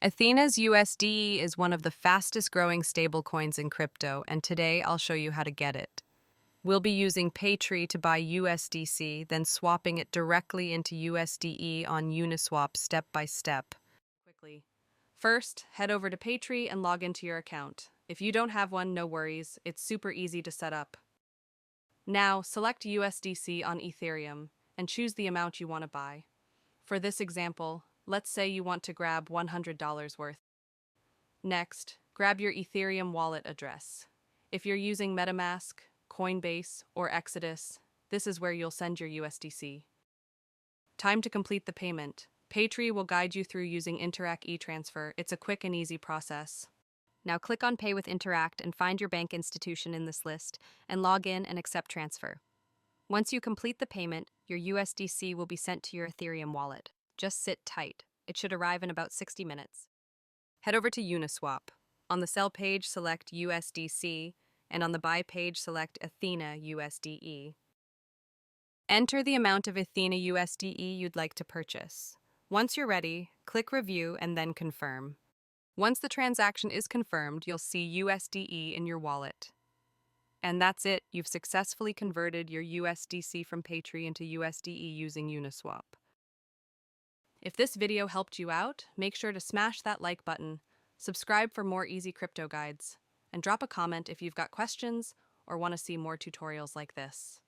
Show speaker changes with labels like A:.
A: Athena's USDe is one of the fastest growing stablecoins in crypto, and today I'll show you how to get it. We'll be using PayTrie to buy USDC, then swapping it directly into USDE on Uniswap step by step. Quickly. First, head over to PayTrie and log into your account. If you don't have one, no worries, it's super easy to set up. Now, select USDC on Ethereum and choose the amount you want to buy. For this example, let's say you want to grab $100 worth. Next, grab your Ethereum wallet address. If you're using MetaMask, Coinbase, or Exodus, this is where you'll send your USDC. Time to complete the payment. PayTrie will guide you through using Interac e-transfer. It's a quick and easy process. Now click on Pay with Interact and find your bank institution in this list and log in and accept transfer. Once you complete the payment, your USDC will be sent to your Ethereum wallet. Just sit tight. It should arrive in about 60 minutes. Head over to Uniswap. On the sell page, select USDC, and on the buy page, select Ethena USDe. Enter the amount of Ethena USDe you'd like to purchase. Once you're ready, click Review and then Confirm. Once the transaction is confirmed, you'll see USDe in your wallet. And that's it, you've successfully converted your USDC from PayTrie into USDe using Uniswap. If this video helped you out, make sure to smash that like button, subscribe for more easy crypto guides, and drop a comment if you've got questions or want to see more tutorials like this.